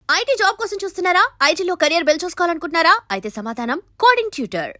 IT job కోసం చూస్తున్నారా? ఐటీలో కెరియర్ బిల్డ్ చూసుకోవాలనుకుంటున్నారా? అయితే సమాధానం కోడింగ్ ట్యూటర్.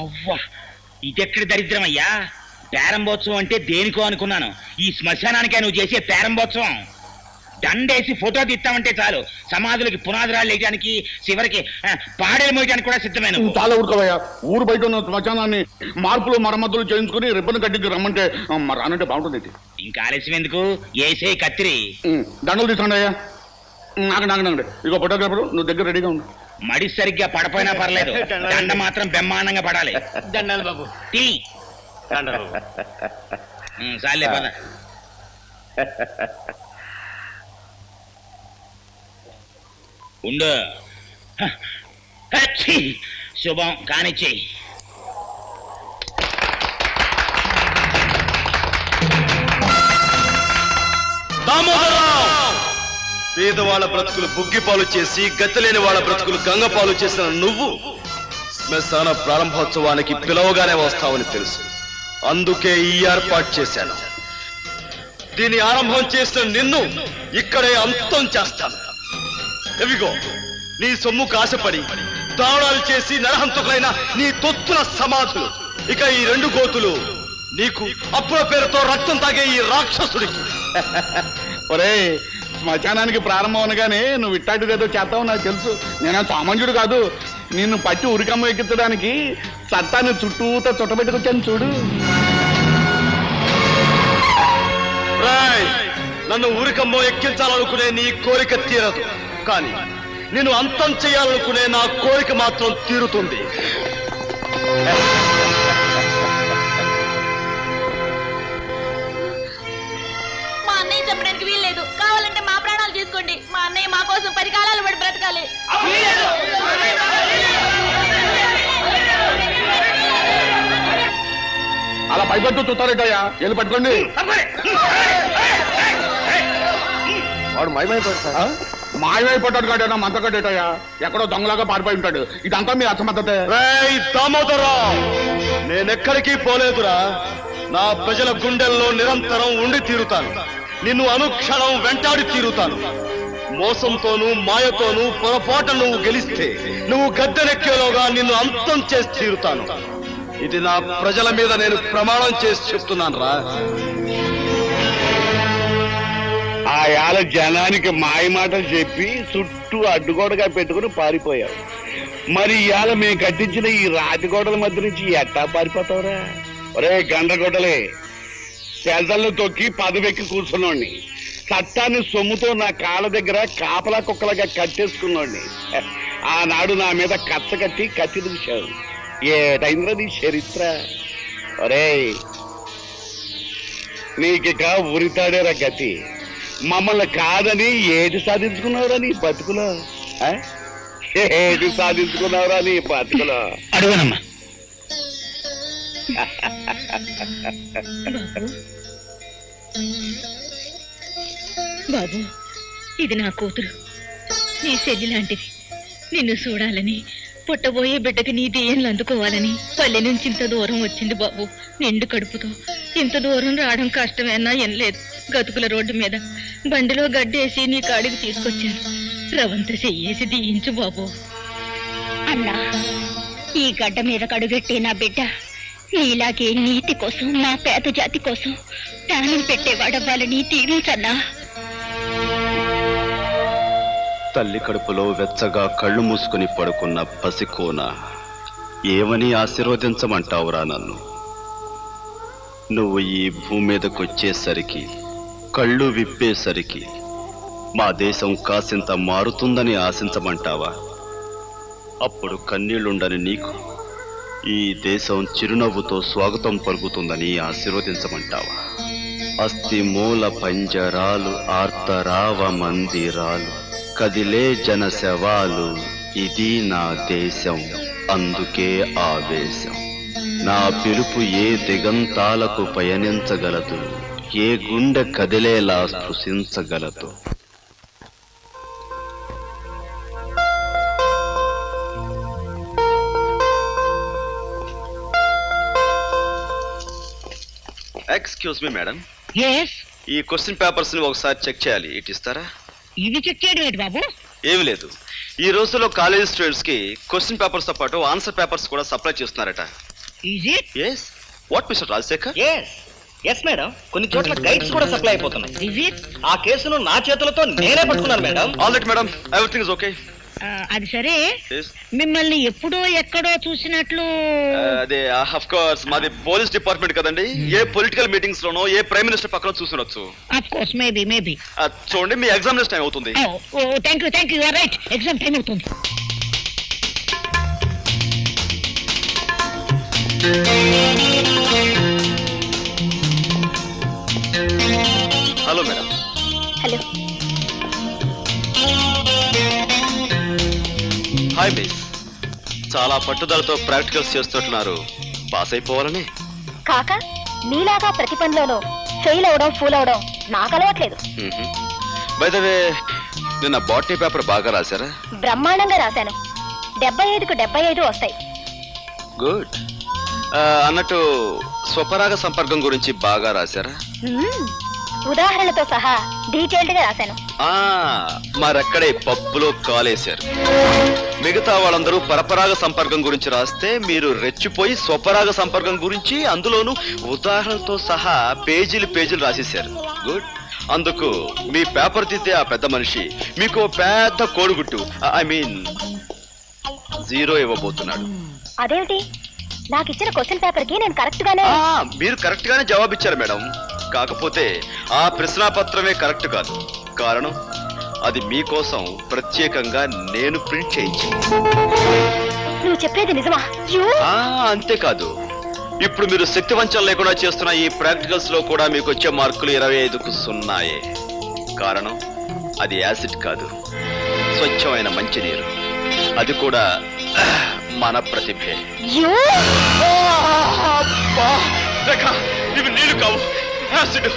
అవ్వా, ఇదెక్కడి దరిద్రమయ్యా! పేరంబోత్సవం అంటే దేనికో అనుకున్నాను. ఈ శ్మశానానికే నువ్వు చేసే పేరంబోత్సవం. దండేసి ఫోటో తీస్తామంటే చాలు, సమాధులకి పునాదురాలు వేయడానికి, చివరికి పాడేలు మోయడానికి కూడా సిద్ధమైన. చాలా ఊరుకోవయ్యా. ఊరు బయట ఉన్న శ్మశానాన్ని మార్పులు మరమ్మతులు చేయించుకుని రిబ్బన్ కట్టించి రమ్మంటే రానంటే బాగుంటుంది. ఇంకా ఆలస్యం ఎందుకు? ఏసే కత్తిరి. దండలు తీసుకోండి అయ్యా. నాకండి ఇగో ఫోటోగ్రాఫర్, నువ్వు దగ్గర రెడీగా ఉండు. మడి సరిగ్గా పడపోయినా పర్లేదు, దండ మాత్రం బ్రహ్మాండంగా పడాలి. దండాలు బాబు. టీ చాలే పద. ఉండు. శుభం కానిచ్చి. పేదవాళ్ల బ్రతుకులు బుగ్గిపాలు చేసి, గతిలేని వాళ్ళ బ్రతుకులు గంగపాలు చేసిన నువ్వు శ్మశాన ప్రారంభోత్సవానికి పిలవగానే వస్తావని తెలుసు. అందుకే ఈ ఏర్పాటు చేశాను. దీని ఆరంభం చేసిన నిన్ను ఇక్కడే అంతం చేస్తాను. ఎవిగో నీ సొమ్ము కాశపడి దారుణాలు చేసి నరహంతకులైన నీ తొత్తుల సమాధులు. ఇక ఈ 2 గోతులు నీకు అప్పుల పేరుతో రక్తం తాగే ఈ రాక్షసుడికి. ఒరే, శ్మశానానికి ప్రారంభం అనగానే నువ్వు ఇట్టాటిదేదో చేస్తావు నాకు తెలుసు. నేను సామాన్యుడు కాదు. నిన్ను పట్టి ఉరికమ్మ ఎక్కించడానికి చట్టాన్ని చుట్టూతో చుట్టబెట్టుకొచ్చాను చూడు. నన్ను ఊరికమ్మో ఎక్కించాలనుకునే నీ కోరిక తీరదు, కానీ నేను అంతం చేయాలనుకునే నా కోరిక మాత్రం తీరుతుంది. మా అన్నయ్య చెప్పడానికి వీల్లేదు. కావాలంటే మా ప్రాణాలు తీసుకోండి. మా అన్నయ్య మా కోసం 10 కాలాలు పడి బ్రతకాలి. అలా పైపట్టు చూస్తారేటయ్యా, వెళ్ళి పట్టుకోండి. వాడు మాయమైపోతాడు. మాయమైపోతాడు కాడేనా, మంతకట్టేటయ్యా. ఎక్కడో దొంగలాగా పారిపోయి ఉంటాడు. ఇదంతా మీ అసమర్థతే. దామోదరరావు, నేనెక్కడికి పోలేదురా. నా ప్రజల గుండెల్లో నిరంతరం ఉండి తీరుతాను. నిన్ను అనుక్షణం వెంటాడి తీరుతాను. మోసంతోనూ మాయతోనూ పొరపాటు నువ్వు గెలిస్తే, నువ్వు గద్దెనెక్కేలోగా నిన్ను అంతం చేసి తీరుతాను. ఇది నా ప్రజల మీద నేను ప్రమాణం చేసి చెప్తున్నాను రా. ఆ యాల జనానికి మాయ మాటలు చెప్పి చుట్టూ అడ్డుగోడగా పెట్టుకుని పారిపోయావు. మరి ఇవాళ మేము కట్టించిన ఈ రాతి గోడల మధ్య నుంచి ఎట్టా పారిపోతావురా? ఒరే గండ్రగొడ్డలే, పెదలను తొక్కి పదవెక్కి కూర్చున్నోడిని, చట్టాన్ని సొమ్ముతో నా కాళ్ళ దగ్గర కాపలా కుక్కలుగా కట్టేసుకున్నోడిని. ఆనాడు నా మీద కచ్చ కట్టి కత్తి దూశావు. ఏటైంద్ర నీ చరిత్ర? ఒరే, నీకిక ఉరితాడేరా గతి. మమ్మల్ని కాదని ఏది సాధించుకున్నావురా నీ బతుకులో? ఏది సాధించుకున్నావురా నీ బతుకులో? అడుగునమ్మా. బాబు, ఇది నా కూతురు, నీ చెల్లి లాంటిది. నిన్ను చూడాలని, పుట్టబోయే బిడ్డకి నీ దీయెనలు అందుకోవాలని పల్లె నుంచి ఇంత దూరం వచ్చింది బాబు. నిండు కడుపుతో ఇంత దూరం రావడం కష్టమేనా ఏం లేదు. గతుకుల రోడ్డు మీద బండిలో గడ్డేసి నీ కాడికి తీసుకొచ్చాను. రవంత చెయ్యేసి దీయించు బాబు. అన్నా, ఈ గడ్డ మీద కడుగెట్టే నా బిడ్డ నీలాగే నీతి కోసం, మా పేద జాతి కోసం ప్రాణం పెట్టేవాడవ్వాలని దీవించన్నా. తల్లి కడుపులో వెచ్చగా కళ్ళు మూసుకుని పడుకున్న పసికోన ఏమని ఆశీర్వదించమంటావురా నన్ను? నువ్వు ఈ భూమి మీదకొచ్చేసరికి, కళ్ళు విప్పేసరికి మా దేశం కాసింత మారుతుందని ఆశించమంటావా? అప్పుడు కన్నీళ్లుండని నీకు ఈ దేశం చిరునవ్వుతో స్వాగతం పలుకుతుందని ఆశీర్వదించమంటావా? అస్థి మూల పంజరాలు, ఆర్తరావ మందిరాలు, కదిలే జన శవాలు, ఇది నా దేశం, అందుకే ఆవేశం. నా పిలుపు ఏ దిగంతాలకు పయనించగలదు, ఏ గుండె కదిలేలా స్పృశించగలదు. ఎక్స్క్యూజ్ మీ మేడం, ఈ క్వశ్చన్ పేపర్స్ ని ఒకసారి చెక్ చేయాలి, ఇటు ఇస్తారా? ఇవి చెక్ చేయడం ఏంటి బాబు? ఏమి లేదు, ఈ రోజుల్లో కాలేజ్ స్టూడెంట్స్ కి క్వశ్చన్ పేపర్స్ తో పాటు ఆన్సర్ పేపర్స్ కూడా సప్లై చేస్తున్నారట. Yes what mister Rajasekhar? Yes madam, కొన్ని చోట్ల గైడ్స్ కూడా సప్లై అయిపోతున్నాయి. ఆ కేసును నా చేతులతో నేనే పట్టుకున్నాను madam. All right madam, everything is okay. అది సరే, మిమ్మల్ని ఎప్పుడో ఎక్కడో చూసినట్లు. అదే ఆఫ్ కోర్స్ మాది పోలీస్ డిపార్ట్మెంట్ కదండి, ఏ పొలిటికల్ మీటింగ్స్ లోనో ఏ ప్రైమ్ మినిస్టర్ పక్కన చూసుండొచ్చు. Of course, maybe. చూడండి, మీ ఎగ్జామినేషన్ టైం అవుతుంది. Thank you, right, exam time అవుతుంది. Hello madam. Hello. Hi miss, చాలా పట్టుదలతో ప్రాక్టికల్స్ చేస్తున్నారు, పాస్ అయిపోవాలని. కాక నీలాగా ప్రతి పనిలోనూ ఫెయిల్ అవడం, ఫూల్ అవడం నాకు అలవాట్లేదు. బై ద వే, నిన్న బాటనీ పేపర్ బాగా రాశారా? బ్రహ్మాండంగా రాశాను. 75కు 75 వస్తాయి. గుడ్. అన్నట్టు స్వపరాగ సంపర్కం గురించి బాగా రాశారా? ఉదాహరణతో సహా డీటెయిల్డ్ గా రాశాను. మరక్కడే పప్పులో కాలేశారు. మిగతా వాళ్ళందరూ పరపరాగ సంపర్కం గురించి రాస్తే మీరు రెచ్చిపోయి స్వపరాగ సంపర్కం గురించి అందులోనూ ఉదాహరణతో సహా పేజీలు రాసేశారు. గుడ్. అందుకు మీ పేపర్ దిద్దే ఆ పెద్ద మనిషి మీకు పెద్ద కోడిగుట్టు, ఐ మీన్ 0 ఇవ్వబోతున్నాడు. అదేమిటి? నాకు ఇచ్చిన క్వశ్చన్ పేపర్ కి నేను కరెక్ట్ గానే. మీరు కరెక్ట్ గానే జవాబిచ్చారు మేడం, కాకపోతే ఆ ప్రశ్నాపత్రమే కరెక్ట్ కాదు. కారణం, అది మీకోసం ప్రత్యేకంగా నేను ప్రింట్ చేయించాను. నువ్వు చెప్పేది నిజమా? అంతేకాదు, ఇప్పుడు మీరు శక్తి వంచన లేకుండా చేస్తున్న ఈ ప్రాక్టికల్స్ లో కూడా మీకు వచ్చే మార్కులు 25కు 0. కారణం, అది యాసిడ్ కాదు, స్వచ్ఛమైన మంచినీరు, అది కూడా మన ప్రతిభే. ఇవి నీళ్లు కావు, యాసిడ్.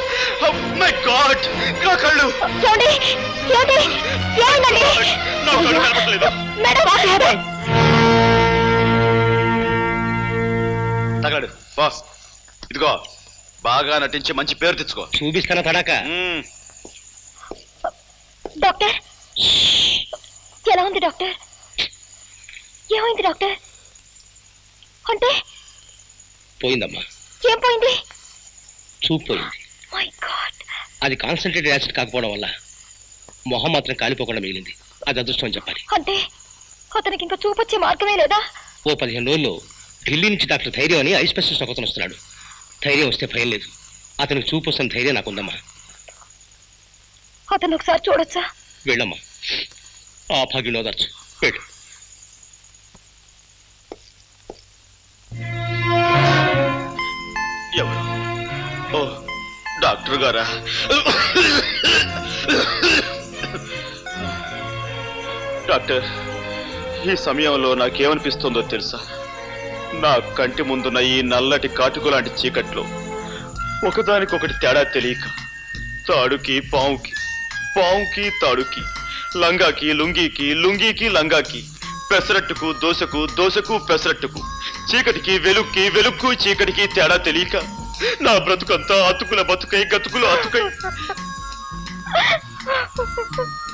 మై గాడ్, నా కళ్ళు కనపడలేదు. తగడు బాస్, ఇదిగో బాగా నటించి మంచి పేరు తెచ్చుకో. చూపిస్తాను తడాక. డాక్టర్, ఎలా ఉంది డాక్టర్? ఏమైంది డాక్టర్? అంటే పోయిందమ్మా. ఏం పోయింది? చూపు పోయింది. My God. అది కాన్సన్ట్రేటెడ్ యాసిడ్ కాకపోవడం వల్ల మొహం మాత్రం కాలిపోకుండా మిగిలింది. అది అదృష్టం అని చెప్పాలి. అంటే అతనికి ఇంకా చూపొచ్చే మార్గమే లేదా? ఓ 15 రోజుల్లో ఢిల్లీ నుంచి డాక్టర్ ధైర్యం అని ఐ స్పెషలిస్ట్ ఒకతను వస్తున్నాడు. ధైర్యం వస్తే భయం లేదు. అతనికి చూపు వస్తున్న ధైర్యం నాకుందమ్మా. అతను ఒకసారి చూడొచ్చా? వెళ్ళమ్మా, ఆ భాగ్యం ఓదార్చు, వెళ్ళు. ఎవరు? ఓ డాక్టర్ గారా? డాక్టర్, ఈ సమయంలో నాకేమనిపిస్తుందో తెలుసా? నా కంటి ముందున్న ఈ నల్లటి కాటుకు లాంటి చీకట్లో ఒకదానికొకటి తేడా తెలియక తాడుకి పావుకి, పావుకి తాడుకి, లంగాకి లుంగీకి, లుంగీకి లంగాకి, పెసరట్టుకు దోశకు, దోశకు పెసరట్టుకు, చీకటికి వెలుక్కి, వెలుక్కు చీకటికి తేడా తెలియక నా బ్రతుకంతా అతుకుల బతుకై, గతుకులు అతుకై.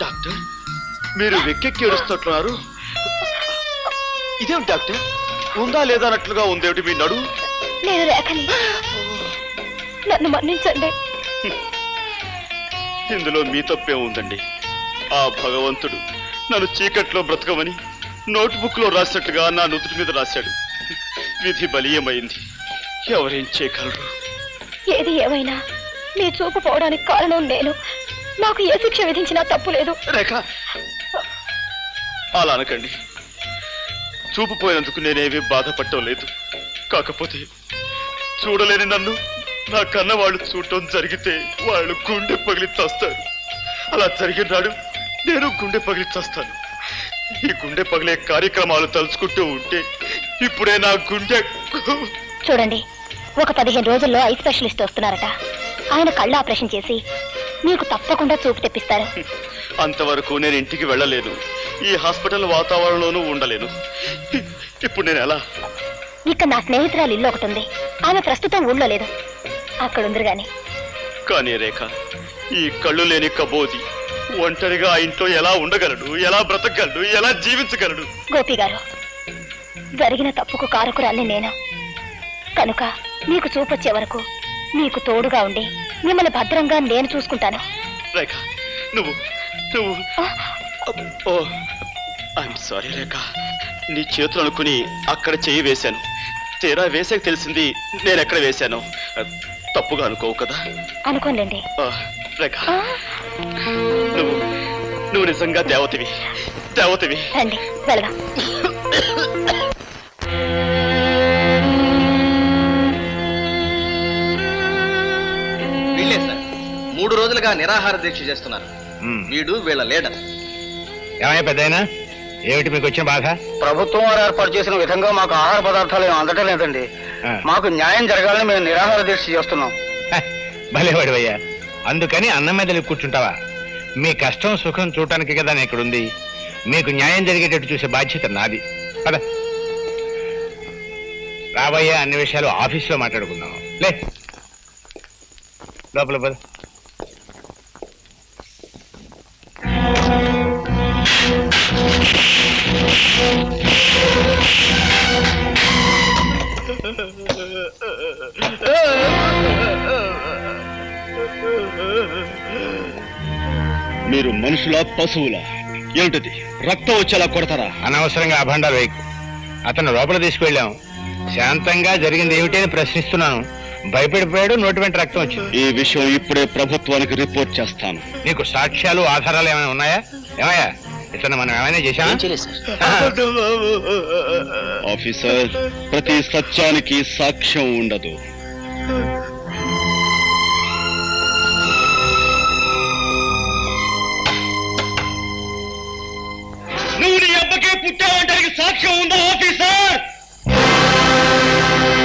డాక్టర్, మీరు వెక్కెక్కి ఏడుస్తున్నారు. ఇదేమిటి డాక్టర్, ఉందా లేదా అన్నట్లుగా ఉందేమిటి మీ నడు? నేను రేఖని, నన్ను మన్నించండి. ఇందులో మీ తప్పే ఉందండి. ఆ భగవంతుడు నన్ను చీకట్లో బ్రతకమని నోట్బుక్ లో రాసినట్టుగా నా నుదుటి మీద రాశాడు. విధి బలీయమైంది, ఎవరేం చేయగలరు? ఏది ఏమైనా నీ చూపు పోవడానికి కారణం నేను. నాకు ఏ శిక్ష విధించినా తప్పు లేదు. రేఖ, అలా అనకండి. చూపు పోయినందుకు నేనేమీ బాధపడటం లేదు. కాకపోతే చూడలేని నన్ను నా కన్న వాళ్ళు చూడటం జరిగితే వాళ్ళు గుండె పగిలి చస్తారు. అలా జరిగిన నాడు నేను గుండె పగిలి చస్తాను. ఈ గుండె పగిలే కార్యక్రమాలు తలుచుకుంటూ ఉంటే ఇప్పుడే నా గుండె. చూడండి, ఒక 15 రోజుల్లో ఐ స్పెషలిస్ట్ వస్తున్నారట. ఆయన కళ్ళు ఆపరేషన్ చేసి మీకు తప్పకుండా చూపు తెప్పిస్తారు. అంతవరకు నేను ఇంటికి వెళ్ళలేను. ఈ హాస్పిటల్ వాతావరణంలోనూ ఉండలేను. ఇప్పుడు నేను ఎలా? ఇక్కడ నా స్నేహితురాలు ఇల్లు ఒకటి ఉంది. ఆమె ప్రస్తుతం ఊళ్ళో లేదు, అక్కడ ఉందరు గాని. కానీ రేఖ, ఈ కళ్ళు లేని కబోది ఒంటరిగా ఆ ఇంట్లో ఎలా ఉండగలడు, ఎలా బ్రతకగలడు, ఎలా జీవించగలడు? గోపి గారు, జరిగిన తప్పుకు కారకురాల్ని నేను. కనుక మీకు చూపొచ్చే వరకు మీకు తోడుగా ఉండి మిమ్మల్ని భద్రంగా నేను చూసుకుంటాను. రేఖ, నువ్వు ఓ ఐఎమ్ సారీ రేఖ. నీ చేతులు అనుకుని అక్కడ చేయి వేశాను. తీరా వేసాక తెలిసింది నేను ఎక్కడ వేశాను. తప్పుగా అనుకోవు కదా? అనుకోండి. రేఖ, నువ్వు నిజంగా దేవతవి. రండి వెళదాం. వీళ్ళే సార్ 3 రోజులుగా నిరాహార దీక్ష చేస్తున్నారు. వీడు వీళ్ళ లీడర్. ఏమయ్యా పెద్దయినా, ఏమిటి మీకు వచ్చిన బాధ? ప్రభుత్వం వారు ఏర్పాటు చేసిన విధంగా మాకు ఆహార పదార్థాలు ఏమి అందటం లేదండి. మాకు న్యాయం జరగాలని మేము నిరాహార దీక్ష చేస్తున్నాం. భలేవాడివయ్యా, అందుకని అన్నం మీద కూర్చుంటావా? మీ కష్టం సుఖం చూడటానికి కదా నేను ఇక్కడుంది. మీకు న్యాయం జరిగేటట్టు చూసే బాధ్యత నాది. పద రాబోయే అన్ని విషయాలు ఆఫీసులో మాట్లాడుకుందాం. లే లోపల పద. మీరు మనుషుల పశువుల? ఏమిటది? రక్తం వచ్చేలా కొడతారా? అనవసరంగా అభండాలు వేయకు. అతను లోపల తీసుకువెళ్ళాం. శాంతంగా జరిగింది ఏమిటి అని ప్రశ్నిస్తున్నాను. భయపడిపోయాడు, నోటి వెంట రక్తం వచ్చింది. ఈ విషయం ఇప్పుడే ప్రభుత్వానికి రిపోర్ట్ చేస్తాను. నీకు సాక్ష్యాలు ఆధారాలు ఏమైనా ఉన్నాయా? ఏమయ్యా, ఇతను మనం ఏమైనా చేశామా? ఆఫీసర్, ప్రతి సత్యానికి సాక్ష్యం ఉండదు.